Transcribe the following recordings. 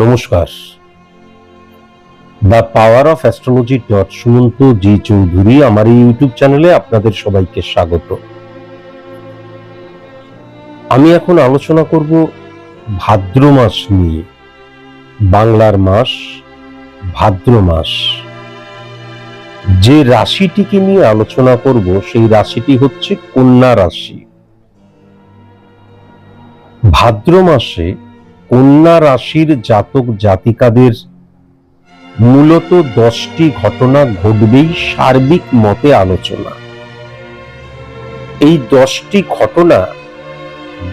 নমস্কার। The power of astrology Sumanta G Chowdhury আমার এই ইউটিউব চ্যানেলে আপনাদের সবাইকে স্বাগত। আমি এখন আলোচনা করব ভাদ্র মাস নিয়ে। বাংলার মাস ভাদ্র মাস। যে রাশিটিকে নিয়ে আলোচনা করব সেই রাশিটি হচ্ছে কন্যা রাশি। ভাদ্র মাসে কন্যা রাশির জাতক জাতিকাদের মূলত 10টি ঘটনা ঘটবেই সার্বিক মতে আলোচনা। এই 10টি ঘটনা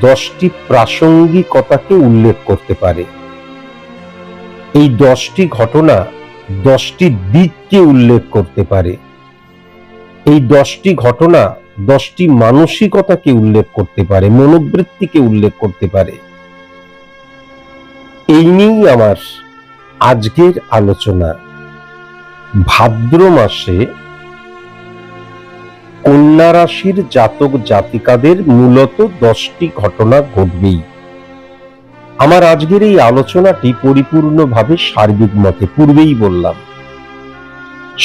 10টি প্রাসঙ্গিকতাকে উল্লেখ করতে পারে। এই 10টি ঘটনা 10টি দিককে উল্লেখ করতে পারে। এই 10টি ঘটনা 10টি মানসিকতাকে উল্লেখ করতে পারে, মনোবৃত্তিকে উল্লেখ করতে পারে। এই নিয়েই আমার আজকের আলোচনা। ভাদ্র মাসে কন্যা রাশির জাতক জাতিকাদের মূলত 10টি ঘটনা ঘটবেই। আমার আজকের এই আলোচনাটি পরিপূর্ণভাবে সার্বিক মতে। পূর্বেই বললাম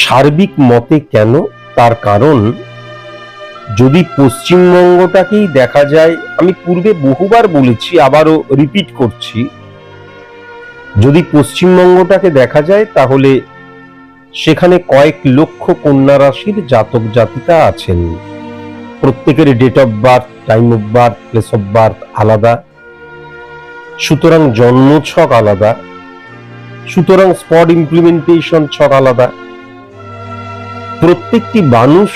সার্বিক মতে কেন, তার কারণ যদি পশ্চিমবঙ্গটাকেই দেখা যায়, আমি পূর্বে বহুবার বলেছি, আবারও রিপিট করছি, যদি পশ্চিমবঙ্গটাকে দেখা যায় তাহলে সেখানে কয়েক লক্ষ কন্যা রাশির জাতক জাতিকা আছেন। প্রত্যেকের date of birth, time of birth, place of birth আলাদা, সুতরাং জন্ম ছক আলাদা, সুতরাং স্পট ইমপ্লিমেন্টেশন ছক আলাদা। প্রত্যেকটি মানুষ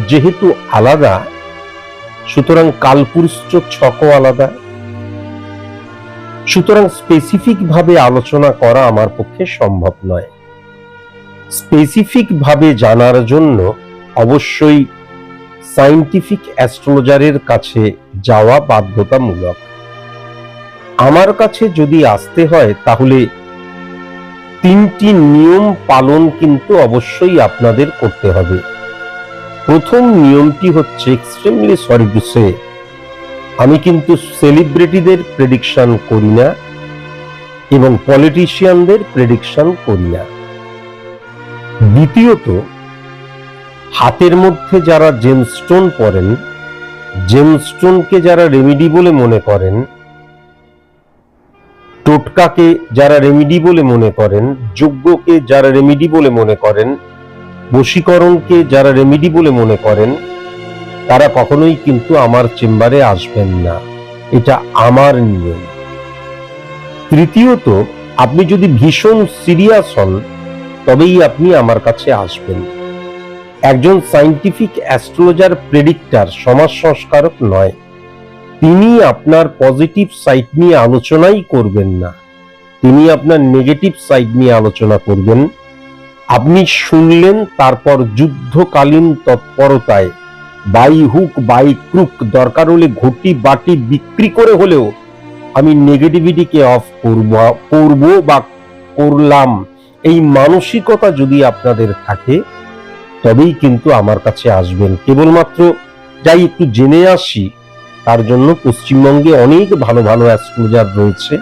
যেহেতু আলাদা, সুতরাং কালপুরুষ ছকও আলাদা। সুতরাং স্পেসিফিক ভাবে আলোচনা করা আমার পক্ষে সম্ভব নয়। স্পেসিফিক ভাবে জানার জন্য অবশ্যই সায়েন্টিফিক অ্যাস্ট্রোলজারের কাছে যাওয়া বাধ্যতামূলক। আমার কাছে যদি আসতে হয় তাহলে 3টি নিয়ম পালন কিন্তু অবশ্যই আপনাদের করতে হবে। প্রথম নিয়মটি হচ্ছে, এক্সট্রিমলি সরি টু সে, আমি কিন্তু সেলিব্রিটিদের প্রেডিকশন করি না এবং পলিটিশিয়ানদের প্রেডিকশন করি না। দ্বিতীয়ত, হাতের মধ্যে যারা জেমস্টোন পরেন, জেমস্টোনকে যারা রেমেডি বলে মনে করেন, টোটকাকে যারা রেমেডি বলে মনে করেন, যজ্ঞকে যারা রেমেডি বলে মনে করেন, বশীকরণকে যারা রেমেডি বলে মনে করেন, তারা কখনোই কিন্তু আমার চেম্বারে আসবেন না। এটা আমার নিয়ম। তৃতীয়ত, আপনি যদি ভীষণ সিরিয়াস হন তবেই আপনি আমার কাছে আসবেন। একজন সায়েন্টিফিক অ্যাস্ট্রোলজার প্রেডিক্টর, সমাজ সংস্কারক নয়। তিনি আপনার পজিটিভ সাইড নিয়ে আলোচনাই করবেন না, তিনি আপনার নেগেটিভ সাইড নিয়ে আলোচনা করবেন। আপনি শুনলেন, তারপর যুদ্ধকালীন তৎপরতায় বাই হুক বাই ক্রুক, দরকার হলে ঘটি বাটি বিক্রি করে হলেও আমি নেগেটিভিটিকে অফ করব বা করলাম, এই মানসিকতা যদি আপনাদের থাকে তবেই কিন্তু আমার কাছে আসবেন। কেবলমাত্র যাই একটু জেনে আসি, তার জন্য পশ্চিমবঙ্গে অনেক ভালো ভালো অ্যাস্ট্রোলজার রয়েছে,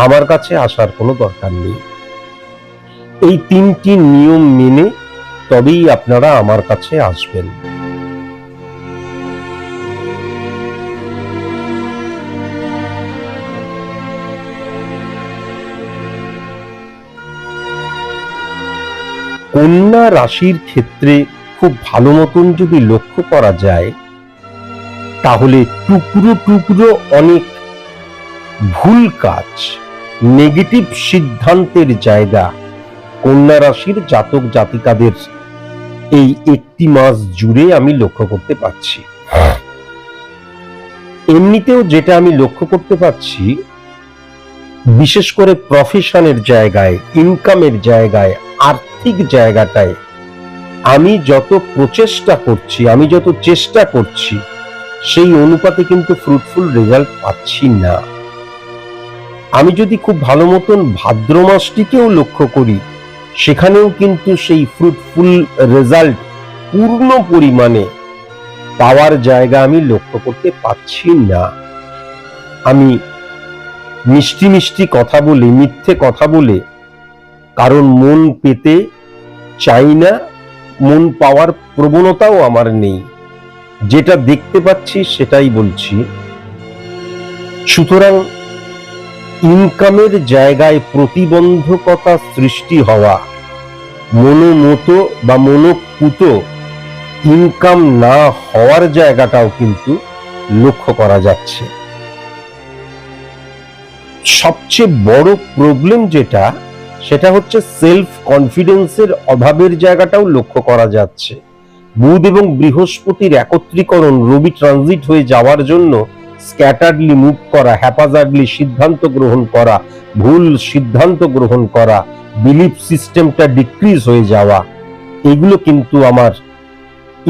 আমার কাছে আসার কোনো দরকার নেই। এই 3টি নিয়ম মেনে তবেই আপনারা আমার কাছে আসবেন। কন্যা রাশির ক্ষেত্রে খুব ভালো মতন যদি লক্ষ্য করা যায় তাহলে টুকরো টুকরো অনেক ভুল কাজ, নেগেটিভ সিদ্ধান্তের জায়গা কন্যা রাশির জাতক জাতিকাদের এই একটি মাস জুড়ে আমি লক্ষ্য করতে পারছি। এমনিতেও যেটা আমি লক্ষ্য করতে পারছি, বিশেষ করে প্রফেশনের জায়গায়, ইনকামের জায়গায়, আর্থিক জায়গাটায় আমি যত প্রচেষ্টা করছি, আমি যত চেষ্টা করছি, সেই অনুপাতে কিন্তু ফ্রুটফুল রেজাল্ট পাচ্ছি না। আমি যদি খুব ভালো মতন ভাদ্র মাসটিকেও লক্ষ্য করি, সেখানেও কিন্তু সেই ফ্রুটফুল রেজাল্ট পূর্ণ পরিমাণে পাওয়ার জায়গা আমি লক্ষ্য করতে পারছি না। আমি মিষ্টি মিষ্টি কথা বলে, মিথ্যে কথা বলে কারণ মন পেতে চাই না, মন পাওয়ার প্রবণতাও আমার নেই। যেটা দেখতে পাচ্ছি সেটাই বলছি। সুতরাং ইনকামের জায়গায় প্রতিবন্ধকতা সৃষ্টি হওয়া, মনোমত বা মনোপুত ইনকাম না হওয়ার জায়গাটাও কিন্তু লক্ষ্য করা যাচ্ছে। সবচেয়ে বড় প্রবলেম যেটা, সেটা হচ্ছে সেলফ কনফিডেন্সের অভাবের জায়গাটাও লক্ষ্য করা যাচ্ছে। বুধ এবং বৃহস্পতির একত্রীকরণ, রবি ট্রানজিট হয়ে যাওয়ার জন্য স্ক্যাটার্ডলি মুভ করা, হ্যাপাজার্ডলি সিদ্ধান্ত গ্রহণ করা, ভুল সিদ্ধান্ত গ্রহণ করা, বিলিফ সিস্টেমটা ডিক্রিজ হয়ে যাওয়া, এগুলো কিন্তু আমার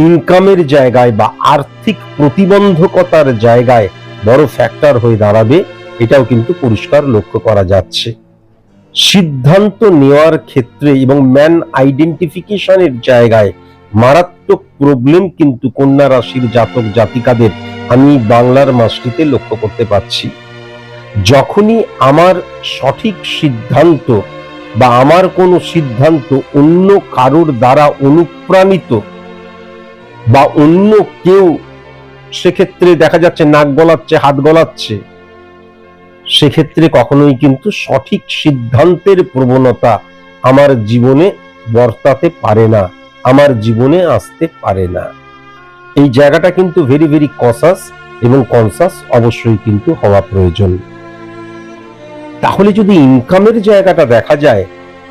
ইনকামের জায়গায় বা আর্থিক প্রতিবন্ধকতার জায়গায় বড় ফ্যাক্টর হয়ে দাঁড়াবে, এটাও কিন্তু পরিষ্কার লক্ষ্য করা যাচ্ছে। সিদ্ধান্ত নেওয়ার ক্ষেত্রে এবং ম্যান আইডেন্টিফিকেশনের জায়গায় মারাত্মক প্রবলেম কিন্তু কন্যা রাশির জাতক জাতিকাদের আমি বাংলার মাসটিতে লক্ষ্য করতে পারছি। যখনই আমার সঠিক সিদ্ধান্ত বা আমার কোনো সিদ্ধান্ত অন্য কারোর দ্বারা অনুপ্রাণিত বা অন্য কেউ সেক্ষেত্রে দেখা যাচ্ছে নাক গলাচ্ছে, হাত গলাচ্ছে, সেক্ষেত্রে কখনোই কিন্তু সঠিক সিদ্ধান্তের প্রবণতা আমার জীবনে বর্তাতে পারে না, আমার জীবনে আসতে পারে না। এই জায়গাটা কিন্তু ভেরি ভেরি কসাস এবং কনসাস অবশ্যই কিন্তু হওয়া প্রয়োজন। তাহলে যদি ইনকামের জায়গাটা দেখা যায়,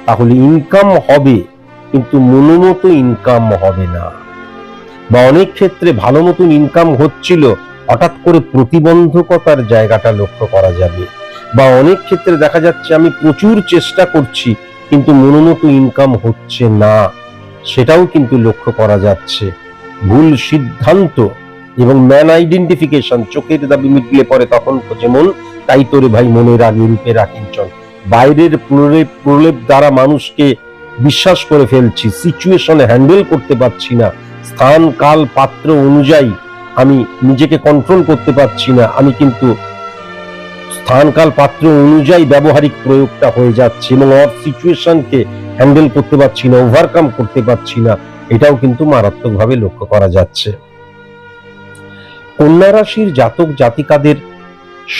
তাহলে ইনকাম হবে কিন্তু মনোমতো ইনকাম হবে না, বা অনেক ক্ষেত্রে ভালো মতন ইনকাম হচ্ছিল, হঠাৎ করে প্রতিবন্ধকতার জায়গাটা লক্ষ্য করা যাবে, বা অনেক ক্ষেত্রে দেখা যাচ্ছে আমি প্রচুর চেষ্টা করছি কিন্তু মনোমতো ইনকাম হচ্ছে না, সেটাও কিন্তু লক্ষ্য করা যাচ্ছে। ভুল সিদ্ধান্ত এবং ম্যান আইডেন্টিফিকেশন, চোখের দাবি মিটলে পরে তখন যেমন তাই তোরে ভাই মনের আগে রূপে রাখিঞ্চন, বাইরের প্রলেপ দ্বারা মানুষকে বিশ্বাস করে ফেলছি, সিচুয়েশনে হ্যান্ডেল করতে পারছি না, স্থান কাল পাত্র অনুযায়ী আমি নিজেকে কন্ট্রোল করতে পারছি না, আমি কিন্তু স্থান কাল পাত্র অনুযায়ী ব্যবহারিক প্রয়োগটা হয়ে যাচ্ছে এবং অর সিচুয়েশনকে হ্যান্ডেল করতে পারছি না, ওভারকাম করতে পারছি না, এটাও কিন্তু মারাত্মকভাবে লক্ষ্য করা যাচ্ছে। কন্যা রাশির জাতক জাতিকাদের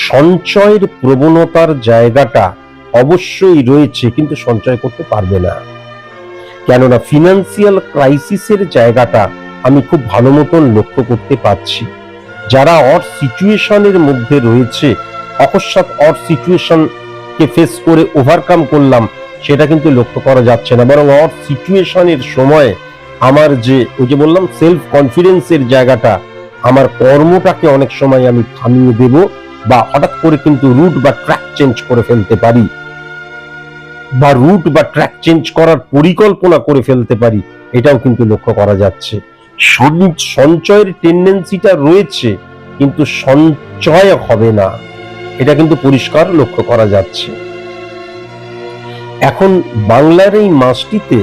সঞ্চয়ের প্রবণতার জায়গাটা অবশ্যই রয়েছে, কিন্তু সঞ্চয় করতে পারবে না, কেননা ফিনান্সিয়াল ক্রাইসিসের জায়গাটা আমি খুব ভালো মতন লক্ষ্য করতে পারছি। যারা অর সিচুয়েশনের মধ্যে রয়েছে, অকস্মাৎ অর সিচুয়েশনকে ফেস করে ওভারকাম করলাম, সেটা কিন্তু লক্ষ্য করা যাচ্ছে না, বরং অর সিচুয়েশনের সময় আমার যে ওই যে বললাম সেলফ কনফিডেন্সের জায়গাটা, আমার কর্মটাকে অনেক সময় আমি থামিয়ে দেব, বা হঠাৎ করে কিন্তু রুট বা ট্র্যাক চেঞ্জ করে ফেলতে পারি, বা রুট বা ট্র্যাক চেঞ্জ করার পরিকল্পনা করে ফেলতে পারি, এটাও কিন্তু লক্ষ্য করা যাচ্ছে। সঞ্চয়ের টেন্ডেন্সিটা রয়েছে কিন্তু সঞ্চয় হবে না, এটা কিন্তু পরিষ্কার লক্ষ্য করা যাচ্ছে। এখন বাংলার এই মাসটিতে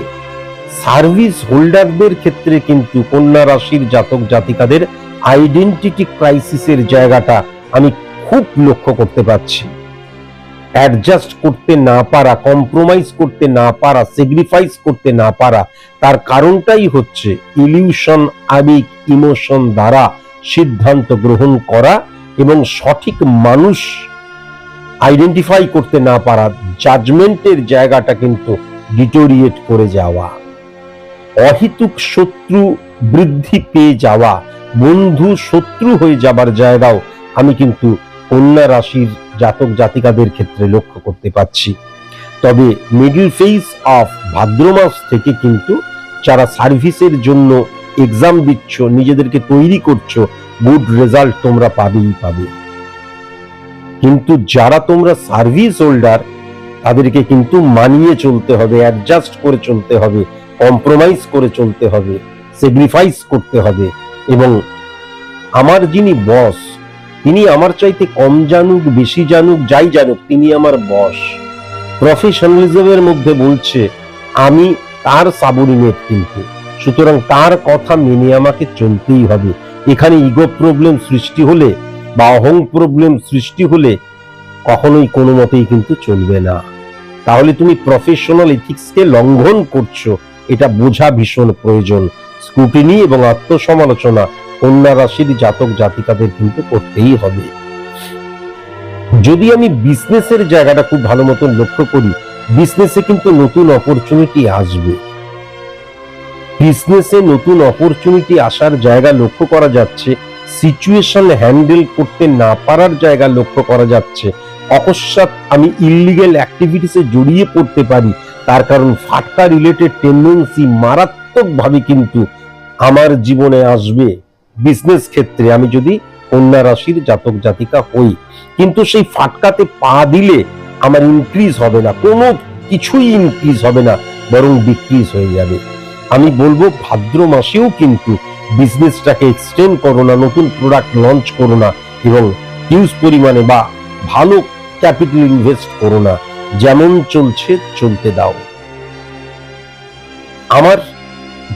সার্ভিস হোল্ডারদের ক্ষেত্রে কিন্তু কন্যা রাশির জাতক জাতিকাদের আইডেন্টিটি ক্রাইসিসের জায়গাটা আমি খুব লক্ষ্য করতে পারছি। অ্যাডজাস্ট করতে না পারা, কম্প্রোমাইজ করতে না পারা, স্যাক্রিফাইস করতে না পারা, তার কারণটাই হচ্ছে ইলিউশন, আবেগ, ইমোশন দ্বারা সিদ্ধান্ত গ্রহণ করা এবং সঠিক মানুষ আইডেন্টিফাই করতে না পারা, জাজমেন্টের জায়গাটা কিন্তু ডিটোরিয়েট করে যাওয়া, অহেতুক শত্রু বৃদ্ধি পেয়ে যাওয়া, বন্ধু শত্রু হয়ে যাবার জায়গাও আমি কিন্তু কন্যা রাশির জাতক জাতিকাদের ক্ষেত্রে লক্ষ্য করতে পাচ্ছি। তবে মিডল ফেজ অফ ভাদ্র মাস থেকে কিন্তু যারা সার্ভিসের জন্য এক্সাম দিচ্ছ, নিজেদেরকে তৈরি করছো, গুড রেজাল্ট তোমরা পাবেই পাবে। কিন্তু যারা তোমরা সার্ভিস হোল্ডার, তাদেরকে কিন্তু মানিয়ে চলতে হবে, অ্যাডজাস্ট করে চলতে হবে, কম্প্রোমাইজ করে চলতে হবে, স্যাক্রিফাইস করতে হবে। এবং আমার যিনি বস, তিনি আমার চাইতে কম জানুক বেশি জানুক যাই জানুক, তিনি আমার বস। প্রফেশনালিজমের মধ্যে বলছে আমি তার সাবঅর্ডিনেট, কিন্তু সুতরাং তার কথা মেনে আমাকে চলতেই হবে। এখানে ইগো প্রবলেম সৃষ্টি হলে বা অহং প্রবলেম সৃষ্টি হলে কখনোই কোনো মতেই কিন্তু চলবে না। তাহলে তুমি প্রফেশনাল এথিক্সকে লঙ্ঘন করছো, এটা বোঝা ভীষণ প্রয়োজন। স্ক্রুটিনি এবং আত্মসমালোচনা কন্যা রাশির জাতক জাতিকাদের কিন্তু করতেই হবে। যদি আমি বিজনেসের জায়গাটা খুব ভালো মতন লক্ষ্য করি, বিজনেসে কিন্তু নতুন অপরচুনিটি আসবে। বিজনেসে নতুন অপরচুনিটি আসার জায়গা লক্ষ্য করা যাচ্ছে, সিচুয়েশন হ্যান্ডেল করতে না পারার জায়গা লক্ষ্য করা যাচ্ছে। অকস্মাৎ আমি ইললিগ্যাল অ্যাক্টিভিটিসে জড়িয়ে পড়তে পারি, তার কারণ ফাটকা রিলেটেড টেন্ডেন্সি মারাত্মকভাবে কিন্তু আমার জীবনে আসবে বিজনেস ক্ষেত্রে, আমি যদি কন্যা রাশির জাতক জাতিকা হই। কিন্তু সেই ফাটকাতে পা দিলে আমার ইনক্রিজ হবে না, কোনো কিছুই ইনক্রিজ হবে না, বরং ডিক্রিজ হয়ে যাবে। আমি বলবো ভাদ্র মাসেও কিন্তু বিজনেসটাকে এক্সটেন্ড করো না, নতুন প্রোডাক্ট লঞ্চ করো না এবং হিউজ পরিমাণে বা ভালো ক্যাপিটাল ইনভেস্ট করো না। যেমন চলছে চলতে দাও। আমার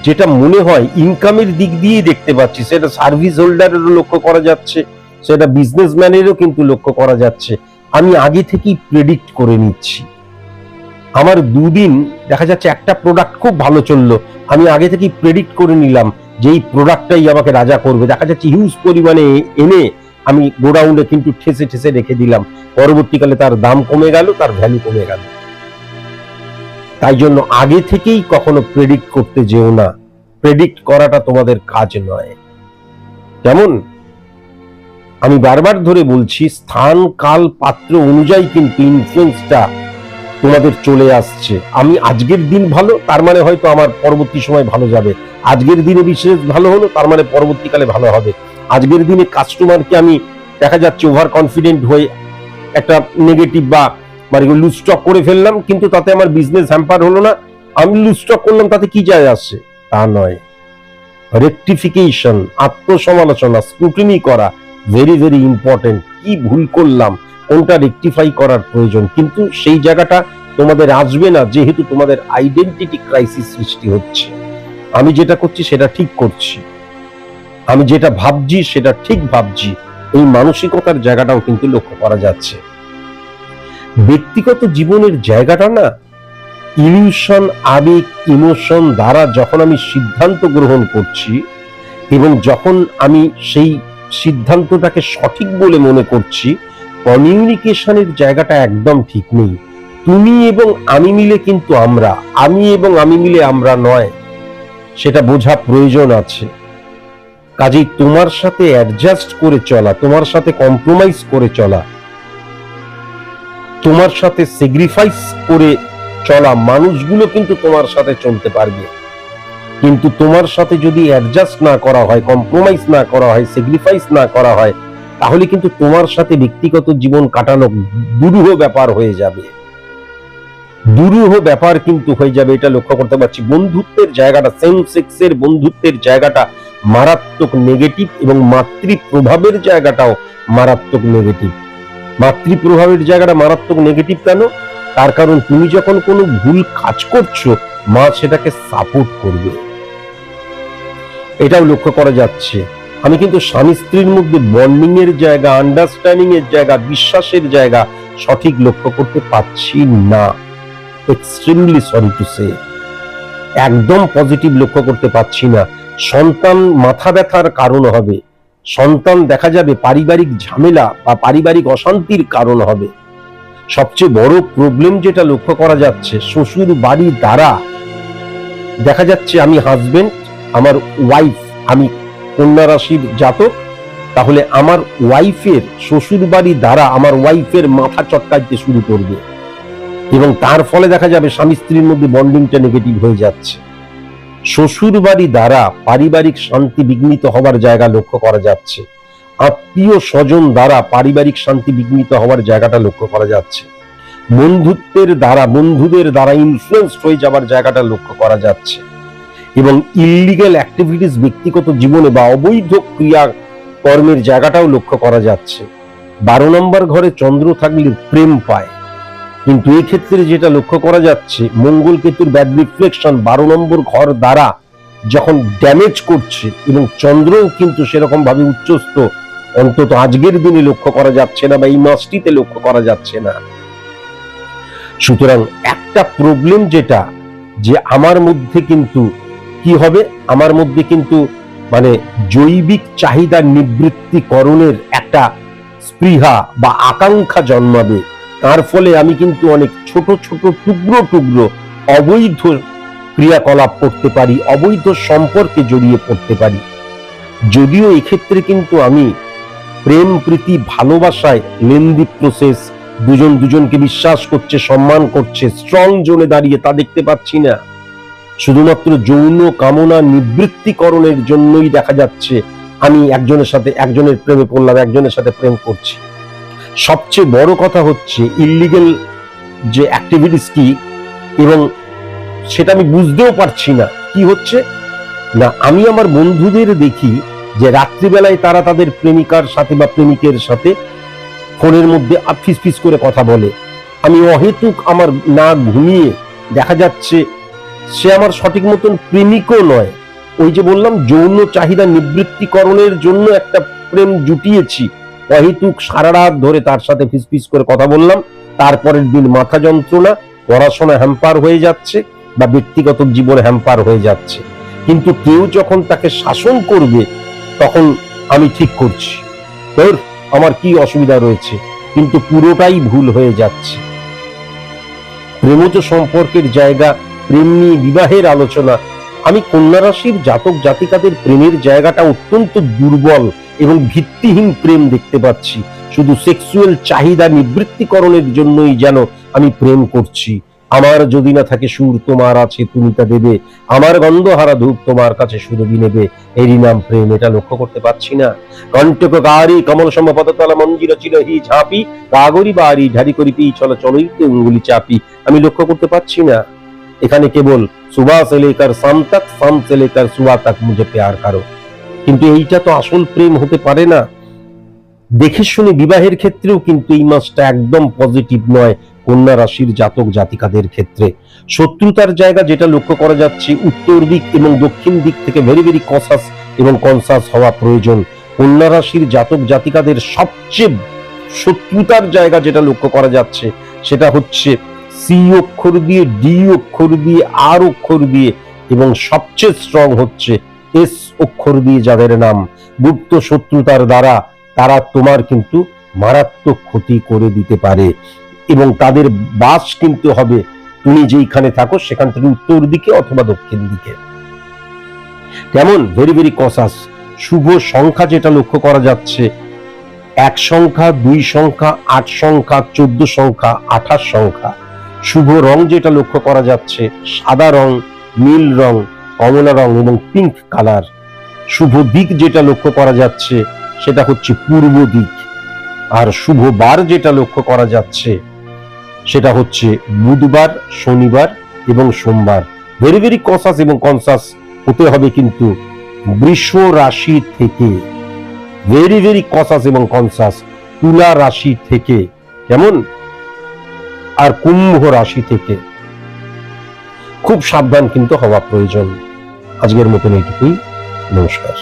যেটা মনে হয় ইনকামের দিক দিয়ে দেখতে পাচ্ছি, সেটা সার্ভিস হোল্ডারেরও লক্ষ্য করা যাচ্ছে, সেটা বিজনেসম্যানেরও কিন্তু লক্ষ্য করা যাচ্ছে। আমি আগে থেকেই প্রেডিক্ট করে নিচ্ছি। আমার দুদিন দেখা যাচ্ছে একটা প্রোডাক্ট খুব ভালো চললো, আমি আগে থেকেই প্রেডিক্ট করে নিলাম যে এই প্রোডাক্টটাই আমাকে রাজা করবে। দেখা যাচ্ছে হিউজ পরিমাণে এনে আমি গোডাউনে কিন্তু ঠেসে ঠেসে রেখে দিলাম, পরবর্তীকালে তার দাম কমে গেল, তার ভ্যালু কমে গেল। তাই জন্য আগে থেকেই কখনো প্রেডিক্ট করতে যেও না, প্রেডিক্ট করাটা তোমাদের কাজ নয়। যেমন আমি বারবার ধরে বলছি, স্থান কাল পাত্র অনুযায়ী কিন্তু ইনফ্লুয়েন্সটা তোমাদের চলে আসছে। আমি আজকের দিন ভালো, তার মানে হয়তো আমার পরবর্তী সময় ভালো যাবে। আজকের দিনে বিশেষ ভালো হলো, তার মানে পরবর্তীকালে ভালো হবে। আজকের দিনে কাস্টমারকে আমি দেখা যাচ্ছে ওভার কনফিডেন্ট হয়ে একটা নেগেটিভ বা মানে লুজ স্টক করে ফেললাম, কিন্তু তাতে আমার বিজনেস হ্যাম্পার হলো না। আমি লুজ স্টক করলাম, তাতে কি যায় আসছে? তা নয়। রেকটিফিকেশন, আত্মসমালোচনা, স্ক্রুটিনি করা ভেরি ভেরি ইম্পর্টেন্ট। কি ভুল করলাম, কোনটা রেকটিফাই করার প্রয়োজন, কিন্তু সেই জায়গাটা তোমাদের আসবে না, যেহেতু তোমাদের আইডেন্টিটি ক্রাইসিস সৃষ্টি হচ্ছে। আমি যেটা করছি সেটা ঠিক করছি, আমি যেটা ভাবছি সেটা ঠিক ভাবছি, এই মানসিকতার জায়গাটাও কিন্তু লক্ষ্য করা যাচ্ছে। ব্যক্তিগত জীবনের জায়গাটা না ইলিউশন, আবেগ, ইমোশন দ্বারা যখন আমি সিদ্ধান্ত গ্রহণ করছি এবং যখন আমি সেই সিদ্ধান্তটাকে সঠিক বলে মনে করছি, কমিউনিকেশনের জায়গাটা একদম ঠিক নেই। তুমি এবং আমি মিলে কিন্তু আমরা, আমি এবং আমি মিলে আমরা নয়, সেটা বোঝা প্রয়োজন আছে। কাজেই তোমার সাথে অ্যাডজাস্ট করে চলা, তোমার সাথে কম্প্রোমাইজ করে চলা, তোমার সাথে স্যাক্রিফাইস করে চলা মানুষগুলো কিন্তু তোমার সাথে চলতে পারবে। কিন্তু তোমার সাথে যদি অ্যাডজাস্ট না করা হয়, কম্প্রোমাইজ না করা হয়, স্যাক্রিফাইস না করা হয়, তাহলে কিন্তু তোমার সাথে ব্যক্তিগত জীবন কাটানো দুরূহ ব্যাপার হয়ে যাবে। দুরূহ ব্যাপার কিন্তু হয়ে যাবে, এটা লক্ষ্য করতে পারছি। বন্ধুত্বের জায়গাটা, সেম সেক্সের বন্ধুত্বের জায়গাটা মারাত্মক নেগেটিভ এবং মাতৃপ্রভাবের জায়গাটাও মারাত্মক নেগেটিভ। মাতৃপ্রভাবের জায়গাটা মারাত্মক নেগেটিভ কেন? তার কারণ তুমি যখন কোনো ভুল কাজ করছো, মা সেটাকে সাপোর্ট করবে, এটাও লক্ষ্য করা যাচ্ছে। আমি কিন্তু স্বামী স্ত্রীর মধ্যে বন্ডিং এর জায়গা, আন্ডারস্ট্যান্ডিং এর জায়গা, বিশ্বাসের জায়গা সঠিক লক্ষ্য করতে পারছি না। এক্সট্রিমলি সরি টু সে, একদম পজিটিভ লক্ষ্য করতে পারছি না। সন্তান মাথা ব্যথার কারণ হবে, সন্তান দেখা যাবে পারিবারিক ঝামেলা বা পারিবারিক অশান্তির কারণ হবে। সবচেয়ে বড় প্রবলেম যেটা লক্ষ্য করা যাচ্ছে, শ্বশুর বাড়ি দ্বারা দেখা যাচ্ছে, আমি হাজবেন্ড, আমার ওয়াইফ, আমি কন্যা রাশির জাতক, তাহলে আমার ওয়াইফের শ্বশুর বাড়ি দ্বারা আমার ওয়াইফের মাথা চটকাইতে শুরু করবে এবং তার ফলে দেখা যাবে স্বামী স্ত্রীর মধ্যে বন্ডিংটা নেগেটিভ হয়ে যাচ্ছে। শ্বশুর বাড়ি দ্বারা পারিবারিক শান্তি বিঘ্নিত হওয়ার জায়গা লক্ষ্য করা যাচ্ছে। আত্মীয় স্বজন দ্বারা পারিবারিক শান্তি বিঘ্নিত হওয়ার জায়গাটা লক্ষ্য করা যাচ্ছে। বন্ধুত্বের দ্বারা, বন্ধুদের দ্বারা ইনফ্লুয়েন্সড হয়ে যাওয়ার জায়গাটা লক্ষ্য করা যাচ্ছে। এবং ইললিগ্যাল অ্যাক্টিভিটিস ব্যক্তিগত জীবনে বা অবৈধ ক্রিয়া কর্মের জায়গাটাও লক্ষ্য করা যাচ্ছে। 12 নম্বর ঘরে চন্দ্র থাকলে প্রেম পায়, কিন্তু এই ক্ষেত্রে যেটা লক্ষ্য করা যাচ্ছে মঙ্গল কেতুর ব্যাড রিফ্লেকশন 12 নম্বর ঘর দ্বারা যখন ড্যামেজ করছে এবং চন্দ্রও কিন্তু সেরকম ভাবে উচ্চস্থ অন্তত আজকের দিনে লক্ষ্য করা যাচ্ছে না বা এই মাসটিতে লক্ষ্য করা যাচ্ছে না। সুতরাং একটা প্রবলেম যেটা যে আমার মধ্যে কিন্তু কি হবে, আমার মধ্যে কিন্তু মানে জৈবিক চাহিদা নিবৃত্তিকরণের একটা স্পৃহা বা আকাঙ্ক্ষা জন্মাবে। তার ফলে আমি কিন্তু অনেক ছোট ছোট টুকরো টুকরো অবৈধ ক্রিয়াকলাপ করতে পারি, অবৈধ সম্পর্কে জড়িয়ে পড়তে পারি। যদিও এক্ষেত্রে কিন্তু আমি প্রেম প্রীতি ভালোবাসায় লেন্দি প্রসেস, দুজন দুজনকে বিশ্বাস করছে, সম্মান করছে, স্ট্রং জোনে দাঁড়িয়ে তা দেখতে পাচ্ছি না। শুধুমাত্র যৌন কামনা নিবৃত্তিকরণের জন্যই দেখা যাচ্ছে আমি একজনের সাথে একজনের প্রেমে পড়লাম, একজনের সাথে প্রেম করছি। সবচেয়ে বড় কথা হচ্ছে ইললিগ্যাল যে অ্যাক্টিভিটিস কি, এবং সেটা আমি বুঝতেও পারছি না কি হচ্ছে না। আমি আমার বন্ধুদের দেখি যে রাত্রিবেলায় তারা তাদের প্রেমিকার সাথে বা প্রেমিকের সাথে ফোনের মধ্যে ফিস ফিস করে কথা বলে। আমি অহেতুক আমার না ঘুমিয়ে দেখা যাচ্ছে সে আমার সঠিক মতন প্রেমিকও নয়। ওই যে বললাম যৌন চাহিদা নিবৃত্তিকরণের জন্য একটা প্রেম জুটিয়েছি, অহেতুক সারা রাত ধরে তার সাথে ফিস ফিস করে কথা বললাম, তারপরের দিন মাথা যন্ত্রণা, পড়াশোনা হ্যাম্পার হয়ে যাচ্ছে বা ব্যক্তিগত জীবনে হ্যাম্পার হয়ে যাচ্ছে। কিন্তু কেউ যখন তাকে শাসন করবে তখন আমি ঠিক করছি তোর আমার কি অসুবিধা রয়েছে, কিন্তু পুরোটাই ভুল হয়ে যাচ্ছে। প্রেমজ সম্পর্কের জায়গা, প্রেম নিয়ে বিবাহের আলোচনা, আমি কন্যা রাশির জাতক জাতিকাদের প্রেমের জায়গাটা অত্যন্ত দুর্বল এবং ভিত্তিহীন প্রেম দেখতে পাচ্ছি। শুধু সেক্সুয়াল চাহিদা নিবৃত্তিকরণের জন্যই যেন আমি প্রেম করছি। আমার যদি না থাকে সুর তোমার আছে তুমি তা দেবে, আমার গন্ধহারা ধূপ তোমার কাছে সুরভি নেবে, এরই নাম প্রেম। এটা লক্ষ্য করতে পারছি না। কণ্টককারী কমল সম পদতলা মঞ্জির চিরহি ঝাঁপি, কাগরি বাড়ি ঢারি করি পি চল চলইতে উঙ্গুলি চাপি। আমি লক্ষ্য করতে পারছি না। এখানে কেবল সুবহ সে লেকার শাম তক, শাম সে লেকার সুবহ তক মুঝে প্যার করো। কিন্তু এইটা তো আসল প্রেম হতে পারে না। দেখে শুনে বিবাহের ক্ষেত্রেও কিন্তু এই মাসটা একদম পজিটিভ নয় কন্যা রাশির জাতক জাতিকাদের ক্ষেত্রে। শত্রুতার জায়গা যেটা লক্ষ্য করা যাচ্ছে উত্তর দিক এবং দক্ষিণ দিক থেকে ভেরি ভেরি কসাস এবং কনসাস হওয়া প্রয়োজন। কন্যা রাশির জাতক জাতিকাদের সবচেয়ে শত্রুতার জায়গা যেটা লক্ষ্য করা যাচ্ছে সেটা হচ্ছে সি অক্ষর দিয়ে, ডি অক্ষর দিয়ে, আর অক্ষর দিয়ে, এবং সবচেয়ে স্ট্রং হচ্ছে এস অক্ষর দিয়ে যাদের নাম। গুপ্ত শত্রুতার দ্বারা তারা তোমার কিন্তু মারাত্মক ক্ষতি করে দিতে পারে এবং তাদের বাস কিন্তু হবে তুমি যেইখানে থাকো সেখান থেকে উত্তর দিকে অথবা দক্ষিণ দিকে। কেমন ভেরি ভেরি কসাস। শুভ সংখ্যা যেটা লক্ষ্য করা যাচ্ছে 1 সংখ্যা, 2 সংখ্যা, 8 সংখ্যা, 14 সংখ্যা, 28 সংখ্যা। শুভ রং যেটা লক্ষ্য করা যাচ্ছে সাদা রং, নীল রং, কমলা রং এবং পিঙ্ক কালার। শুভ দিক যেটা লক্ষ্য করা যাচ্ছে সেটা হচ্ছে পূর্ব দিক। আর শুভ বার যেটা লক্ষ্য করা যাচ্ছে সেটা হচ্ছে বুধবার, শনিবার এবং সোমবার। ভেরি ভেরি কসাস এবং কনসাস হতে হবে কিন্তু বৃষ রাশি থেকে, ভেরি ভেরি কসাস এবং কনসাস তুলা রাশি থেকে, কেমন, আর কুম্ভ রাশি থেকে খুব সাবধান কিন্তু হওয়া প্রয়োজন। আজকের মতন এইটুকুই, নমস্কার।